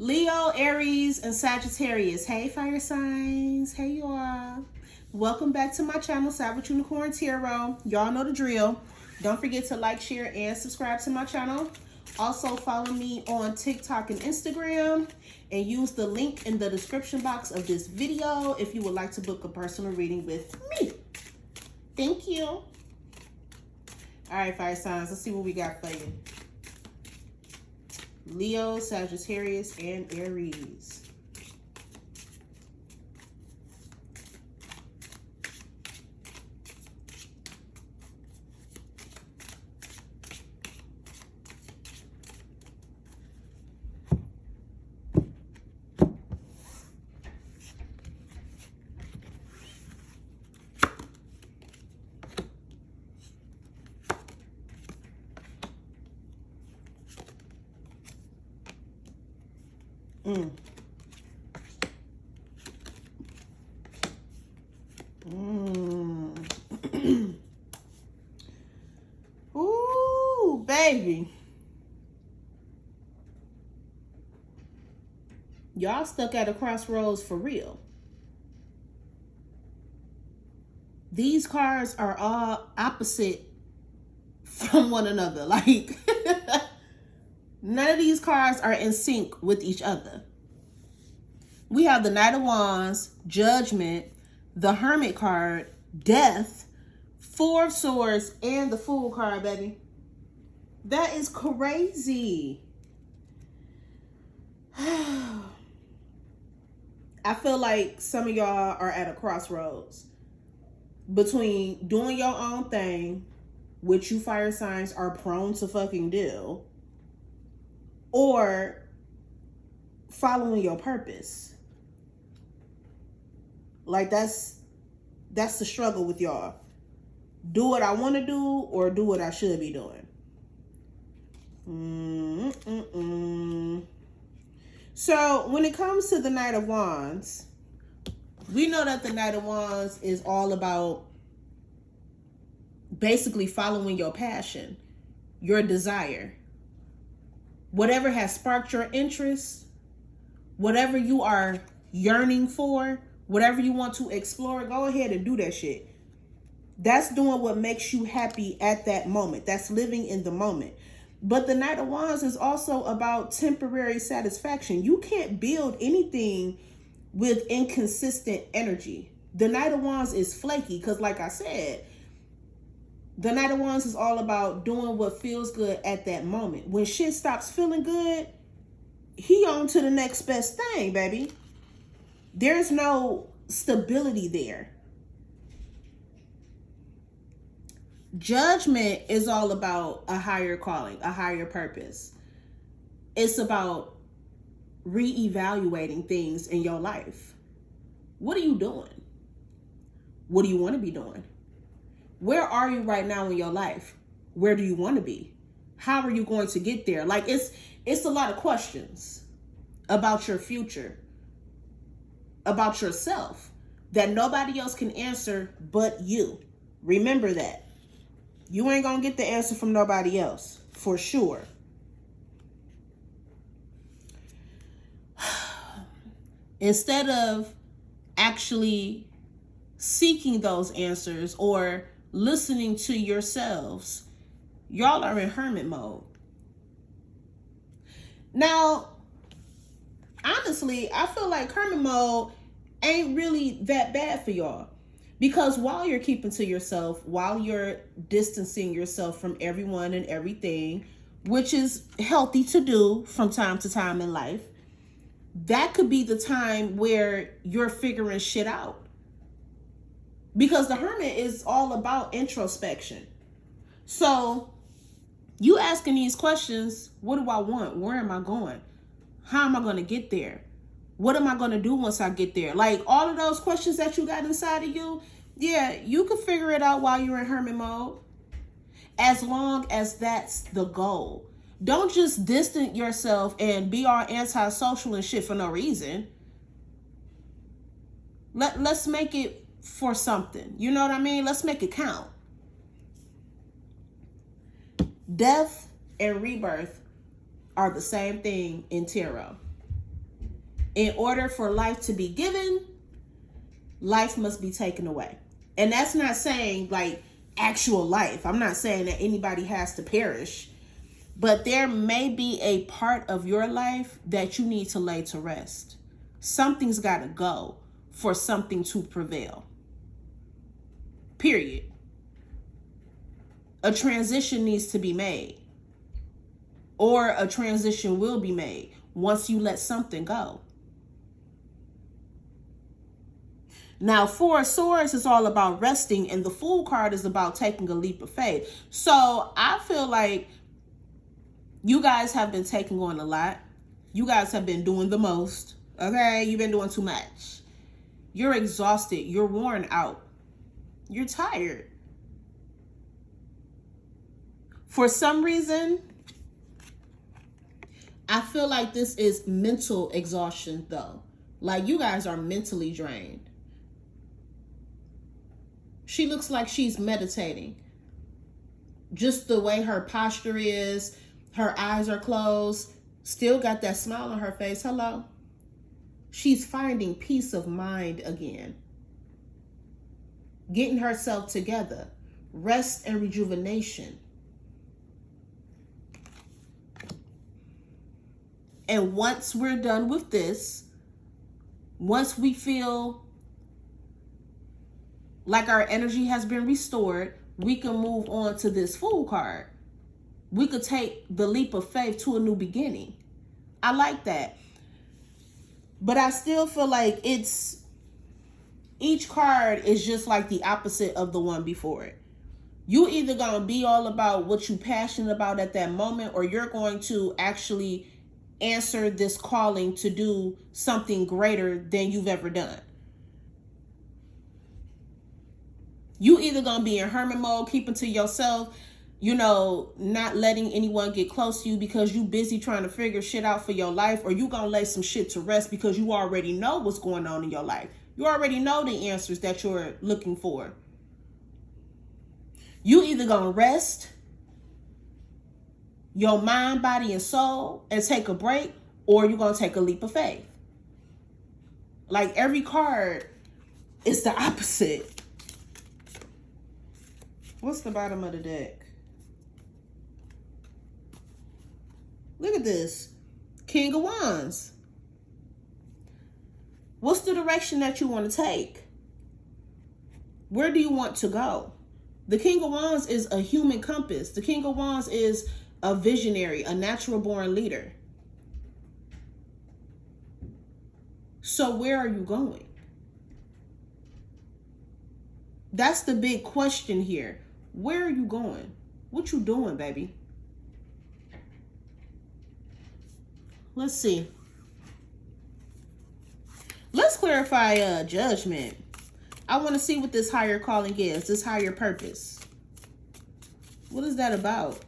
Leo, Aries, and Sagittarius. Hey, fire signs. Hey, y'all. Welcome back to my channel, Savage Unicorn Tarot. Y'all know the drill. Don't forget to like, share, and subscribe to my channel. Also, follow me on TikTok and Instagram. And use the link in the description box of this video if you would like to book a personal reading with me. Thank you. All right, fire signs. Let's see what we got for you. Leo, Sagittarius, and Aries. Ooh, baby. Y'all stuck at a crossroads for real. These cards are all opposite from one another. Like, none of these cards are in sync with each other. We have the Knight of Wands, Judgment, the Hermit card, Death, Four of Swords, and the Fool card, baby. That is crazy. I feel like some of y'all are at a crossroads between doing your own thing, which you fire signs are prone to fucking do, or following your purpose. Like, that's the struggle with y'all. Do what I want to do or do what I should be doing. So when it comes to the Knight of Wands, we know that the Knight of Wands is all about basically following your passion, your desire. Whatever has sparked your interest, whatever you are yearning for, whatever you want to explore, go ahead and do that shit. That's doing what makes you happy at that moment. That's living in the moment. But the Knight of Wands is also about temporary satisfaction. You can't build anything with inconsistent energy. The Knight of Wands is flaky because, like I said, the Knight of Wands is all about doing what feels good at that moment. When shit stops feeling good, he on to the next best thing, baby. There's no stability there. Judgment is all about a higher calling, a higher purpose. It's about reevaluating things in your life. What are you doing? What do you want to be doing? Where are you right now in your life? Where do you want to be? How are you going to get there? Like, it's a lot of questions about your future, about yourself, that nobody else can answer but you. Remember that. You ain't gonna get the answer from nobody else, for sure. Instead of actually seeking those answers or listening to yourselves, y'all are in hermit mode. Now, honestly, I feel like hermit mode ain't really that bad for y'all. Because while you're keeping to yourself, while you're distancing yourself from everyone and everything, which is healthy to do from time to time in life, that could be the time where you're figuring shit out. Because the hermit is all about introspection. So you asking these questions, what do I want? Where am I going? How am I going to get there? What am I going to do once I get there? Like, all of those questions that you got inside of you, yeah, you can figure it out while you're in hermit mode. As long as that's the goal. Don't just distance yourself and be all antisocial and shit for no reason. Let's make it for something. You know what I mean? Let's make it count. Death and rebirth are the same thing in tarot. In order for life to be given, life must be taken away. And that's not saying like actual life. I'm not saying that anybody has to perish. But there may be a part of your life that you need to lay to rest. Something's got to go for something to prevail. Period. A transition needs to be made. Or a transition will be made once you let something go. Now, Four of Swords is all about resting, and the Fool card is about taking a leap of faith. So I feel like you guys have been taking on a lot. You guys have been doing the most. Okay? You've been doing too much. You're exhausted. You're worn out. You're tired. For some reason, I feel like this is mental exhaustion, though. Like, you guys are mentally drained. She looks like she's meditating. Just the way her posture is, her eyes are closed, still got that smile on her face. Hello. She's finding peace of mind again. Getting herself together. Rest and rejuvenation. And once we're done with this, once we feel like our energy has been restored, we can move on to this Fool card. We could take the leap of faith to a new beginning. I like that. But I still feel like each card is just like the opposite of the one before it. You either gonna be all about what you're passionate about at that moment, or you're going to actually answer this calling to do something greater than you've ever done. You either gonna be in hermit mode, keeping to yourself, not letting anyone get close to you because you busy trying to figure shit out for your life, or you gonna lay some shit to rest because you already know what's going on in your life. You already know the answers that you're looking for. You either gonna rest your mind, body, and soul and take a break, or you're gonna take a leap of faith. Like, every card is the opposite. What's the bottom of the deck? Look at this. King of Wands. What's the direction that you want to take? Where do you want to go? The King of Wands is a human compass. The King of Wands is a visionary, a natural born leader. So where are you going? That's the big question here. Where are you going? What you doing, baby? Let's see. Let's clarify judgment. I want to see what this higher calling is, this higher purpose. What is that about?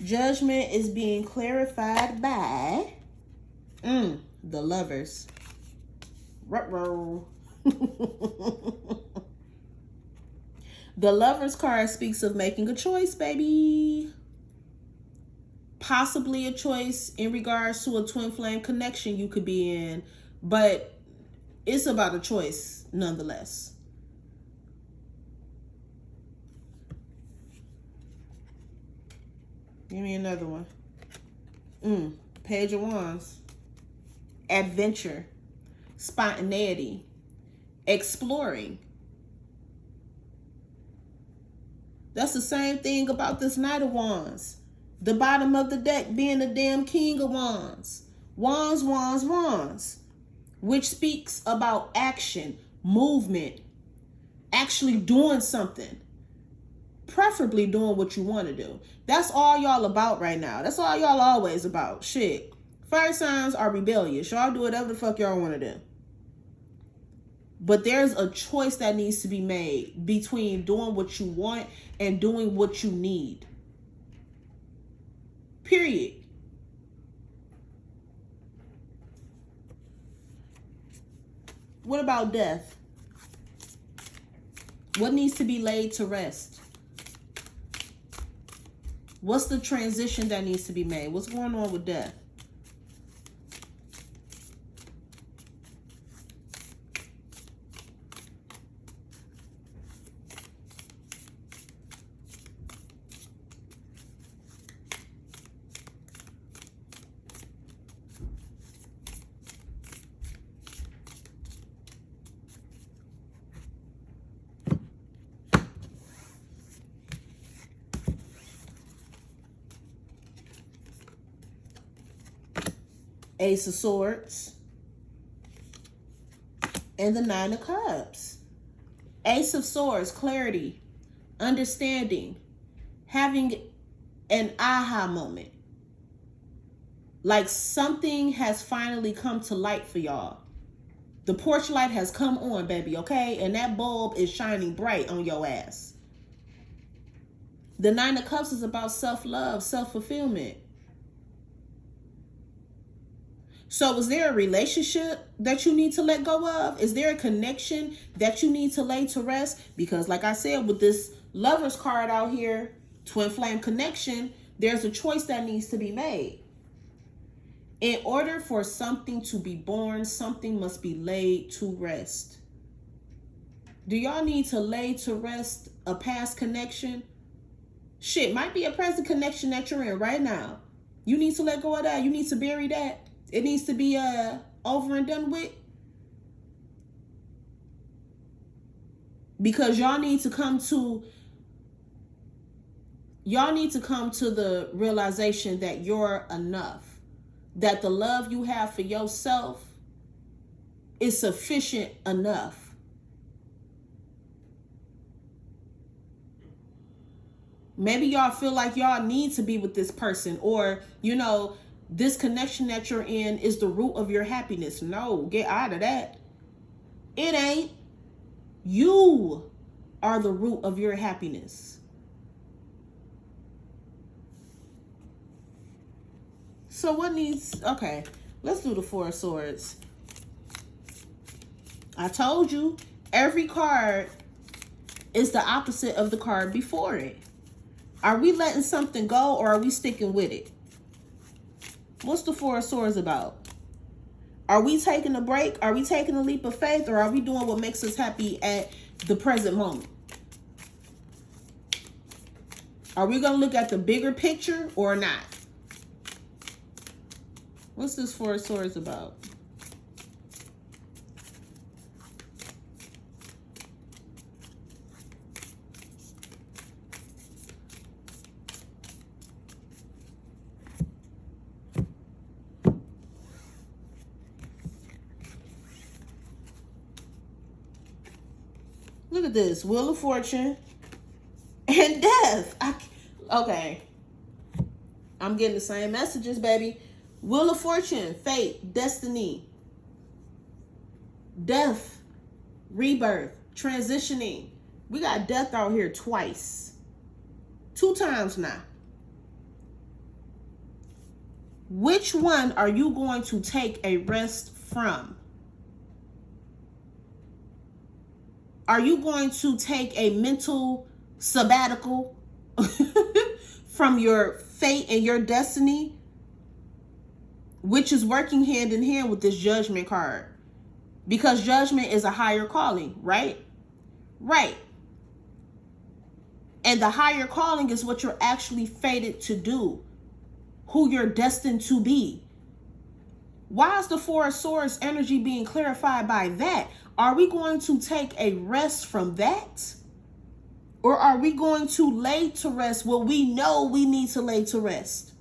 Judgment is being clarified by the Lovers. Ruh-roh. The Lovers card speaks of making a choice, baby. Possibly a choice in regards to a twin flame connection you could be in, but it's about a choice nonetheless. Give me another one. Page of Wands. Adventure. Spontaneity. Exploring. That's the same thing about this Knight of Wands. The bottom of the deck being the damn King of Wands. Wands, wands, wands. Which speaks about action, movement, actually doing something. Preferably doing what you want to do. That's all y'all about right now. That's all y'all always about. Shit. Fire signs are rebellious. Y'all do whatever the fuck y'all want to do. But there's a choice that needs to be made between doing what you want and doing what you need. Period. What about death? What needs to be laid to rest? What's the transition that needs to be made? What's going on with death? Ace of Swords and the Nine of Cups. Ace of Swords, clarity, understanding, having an aha moment. Like something has finally come to light for y'all. The porch light has come on, baby, okay? And that bulb is shining bright on your ass. The Nine of Cups is about self-love, self-fulfillment. So is there a relationship that you need to let go of? Is there a connection that you need to lay to rest? Because like I said, with this Lovers card out here, twin flame connection, there's a choice that needs to be made. In order for something to be born, something must be laid to rest. Do y'all need to lay to rest a past connection? Shit, might be a present connection that you're in right now. You need to let go of that. You need to bury that. It needs to be over and done with. Because y'all need to come to the realization that you're enough. That the love you have for yourself is sufficient enough. Maybe y'all feel like y'all need to be with this person, or, you know, this connection that you're in is the root of your happiness. No, get out of that. It ain't. You are the root of your happiness. So what needs, okay, let's do the Four of Swords. I told you, every card is the opposite of the card before it. Are we letting something go, or are we sticking with it? What's the Four of Swords about? Are we taking a break? Are we taking a leap of faith? Or are we doing what makes us happy at the present moment? Are we going to look at the bigger picture or not? What's this Four of Swords about? Look at this. Wheel of Fortune and death. Okay. I'm getting the same messages, baby. Wheel of Fortune, fate, destiny, death, rebirth, transitioning. We got death out here twice. 2 times now. Which one are you going to take a rest from? Are you going to take a mental sabbatical from your fate and your destiny, which is working hand in hand with this Judgment card? Because Judgment is a higher calling, right? Right. And the higher calling is what you're actually fated to do, who you're destined to be. Why is the Four of Swords energy being clarified by that? Are we going to take a rest from that? Or are we going to lay to rest what we know we need to lay to rest?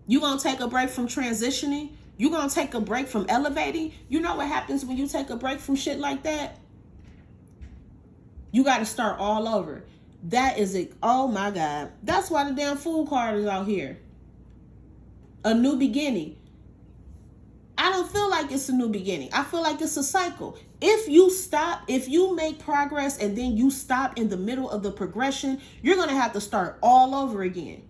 You gonna take a break from transitioning? You gonna take a break from elevating? You know what happens when you take a break from shit like that? You gotta start all over. That is it. Oh my God. That's why the damn Fool card is out here. A new beginning. I don't feel like it's a new beginning. I feel like it's a cycle. If you stop, if you make progress and then you stop in the middle of the progression, you're going to have to start all over again.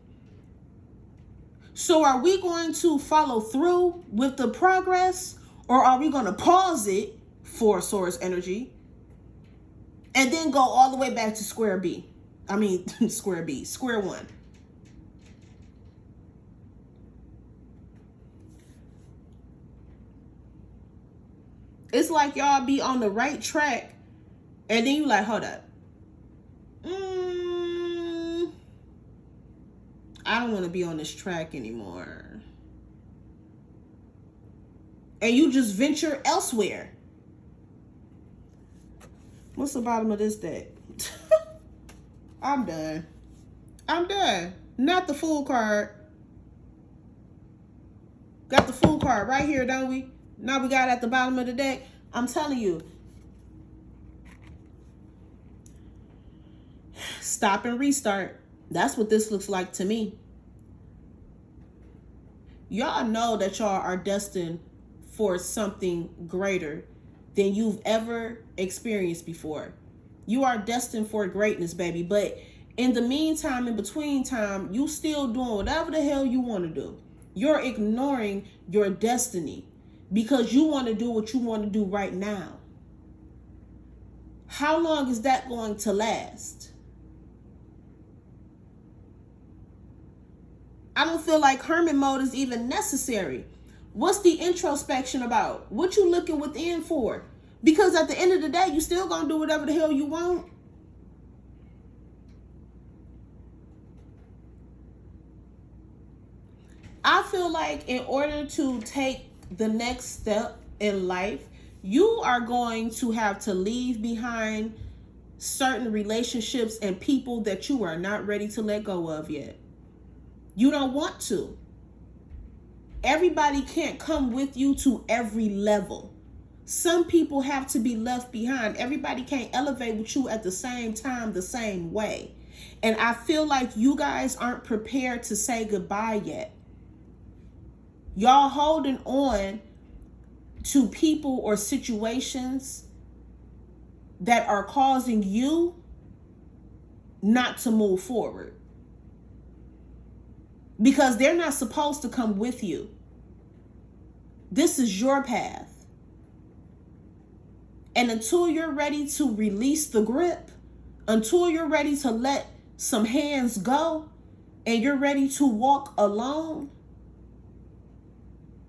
So are we going to follow through with the progress, or are we going to pause it for source energy and then go all the way back to square one? It's like y'all be on the right track and then you like, hold up. I don't want to be on this track anymore. And you just venture elsewhere. What's the bottom of this deck? I'm done. Not the Fool card. Got the Fool card right here, don't we? Now we got it at the bottom of the deck. I'm telling you. Stop and restart. That's what this looks like to me. Y'all know that y'all are destined for something greater than you've ever experienced before. You are destined for greatness, baby. But in the meantime, in between time, you still doing whatever the hell you want to do. You're ignoring your destiny because you want to do what you want to do right now. How long is that going to last? I don't feel like hermit mode is even necessary. What's the introspection about? What you looking within for? Because at the end of the day, you still gonna do whatever the hell you want. I feel like in order to take the next step in life, you are going to have to leave behind certain relationships and people that you are not ready to let go of yet. You don't want to. Everybody can't come with you to every level. Some people have to be left behind. Everybody can't elevate with you at the same time, the same way. And I feel like you guys aren't prepared to say goodbye yet. Y'all holding on to people or situations that are causing you not to move forward. Because they're not supposed to come with you. This is your path. And until you're ready to release the grip, until you're ready to let some hands go, and you're ready to walk alone,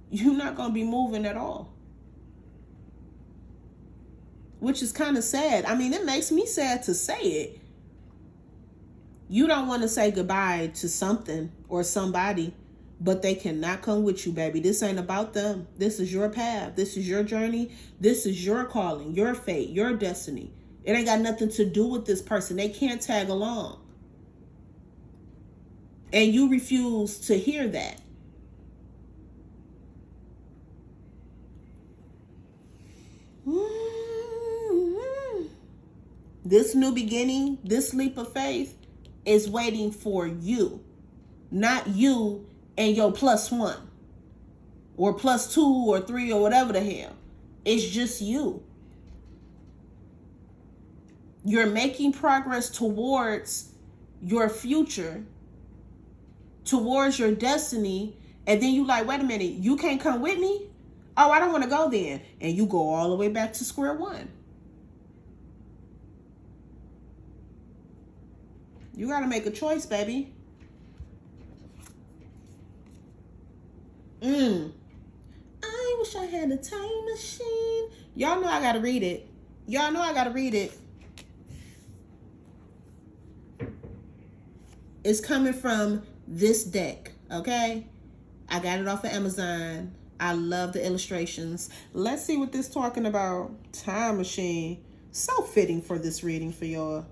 you're not going to be moving at all. Which is kind of sad. I mean, it makes me sad to say it. You don't want to say goodbye to something or somebody, but they cannot come with you, baby. This ain't about them. This is your path. This is your journey. This is your calling, your fate, your destiny. It ain't got nothing to do with this person. They can't tag along. And you refuse to hear that. This new beginning, this leap of faith is waiting for you, not you and your +1 or +2 or 3 or whatever the hell. It's just you. You're making progress towards your future, towards your destiny, and then you like, wait a minute, you can't come with me? Oh, I don't want to go then. And you go all the way back to square one. You got to make a choice, baby. I wish I had a time machine. Y'all know I got to read it. Y'all know I got to read it. It's coming from this deck, okay? I got it off of Amazon. I love the illustrations. Let's see what this is talking about. Time machine. So fitting for this reading for y'all.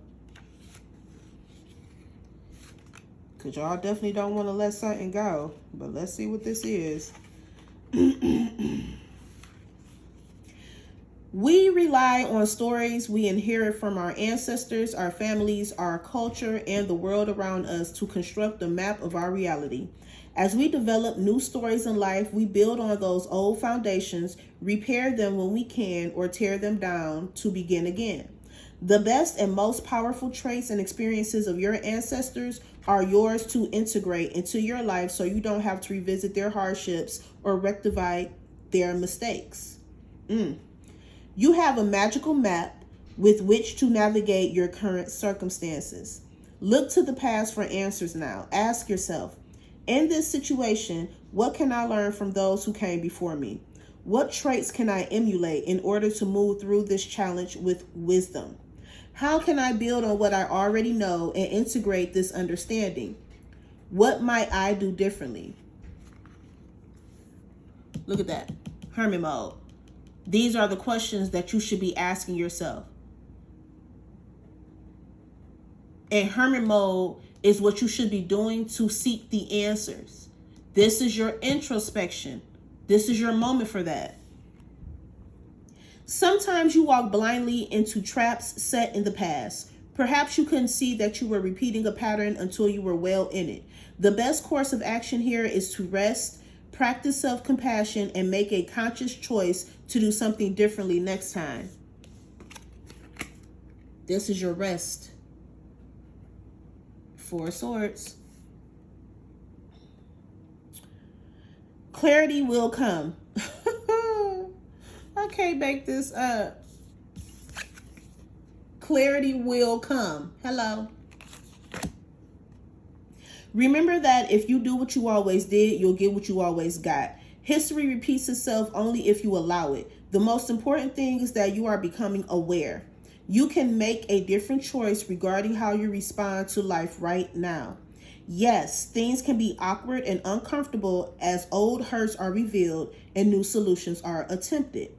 Because y'all definitely don't want to let something go. But let's see what this is. We rely on stories we inherit from our ancestors, our families, our culture, and the world around us to construct the map of our reality. As we develop new stories in life, we build on those old foundations, repair them when we can, or tear them down to begin again. The best and most powerful traits and experiences of your ancestors are yours to integrate into your life so you don't have to revisit their hardships or rectify their mistakes. You have a magical map with which to navigate your current circumstances. Look to the past for answers now. Ask yourself, in this situation, what can I learn from those who came before me? What traits can I emulate in order to move through this challenge with wisdom? How can I build on what I already know and integrate this understanding? What might I do differently? Look at that. Hermit mode. These are the questions that you should be asking yourself. And hermit mode is what you should be doing to seek the answers. This is your introspection. This is your moment for that. Sometimes you walk blindly into traps set in the past. Perhaps you couldn't see that you were repeating a pattern until you were well in it. The best course of action here is to rest, practice self-compassion, and make a conscious choice to do something differently next time. This is your rest. Four of Swords. Clarity will come. I can't make this up. Clarity will come. Hello. Remember that if you do what you always did, you'll get what you always got. History repeats itself only if you allow it. The most important thing is that you are becoming aware. You can make a different choice regarding how you respond to life right now. Yes, things can be awkward and uncomfortable as old hurts are revealed and new solutions are attempted.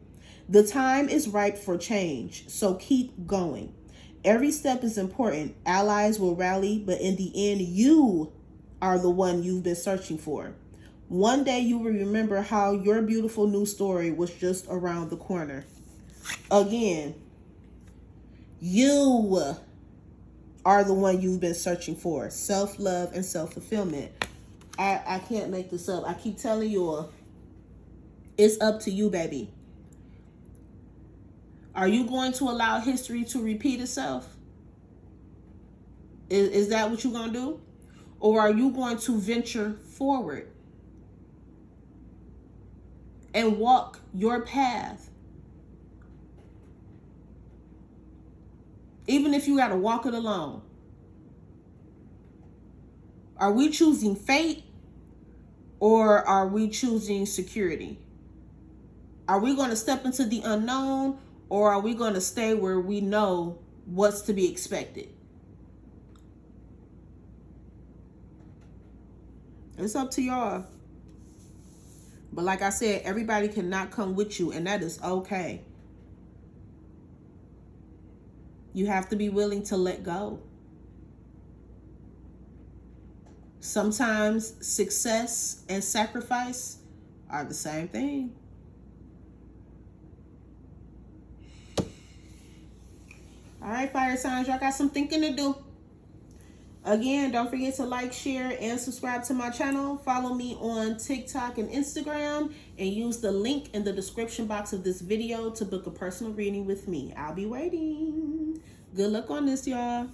The time is ripe for change, so keep going. Every step is important. Allies will rally, but in the end, you are the one you've been searching for. One day you will remember how your beautiful new story was just around the corner. Again, you are the one you've been searching for. Self-love and self-fulfillment. I can't make this up. I keep telling you all, it's up to you, baby. Are you going to allow history to repeat itself? Is that what you're going to do? Or are you going to venture forward and walk your path? Even if you got to walk it alone. Are we choosing fate or are we choosing security? Are we going to step into the unknown or are we going to stay where we know what's to be expected? It's up to y'all. But like I said, everybody cannot come with you, and that is okay. You have to be willing to let go. Sometimes success and sacrifice are the same thing. All right, fire signs, y'all got some thinking to do. Again, don't forget to like, share, and subscribe to my channel. Follow me on TikTok and Instagram, and use the link in the description box of this video to book a personal reading with me. I'll be waiting. Good luck on this, y'all.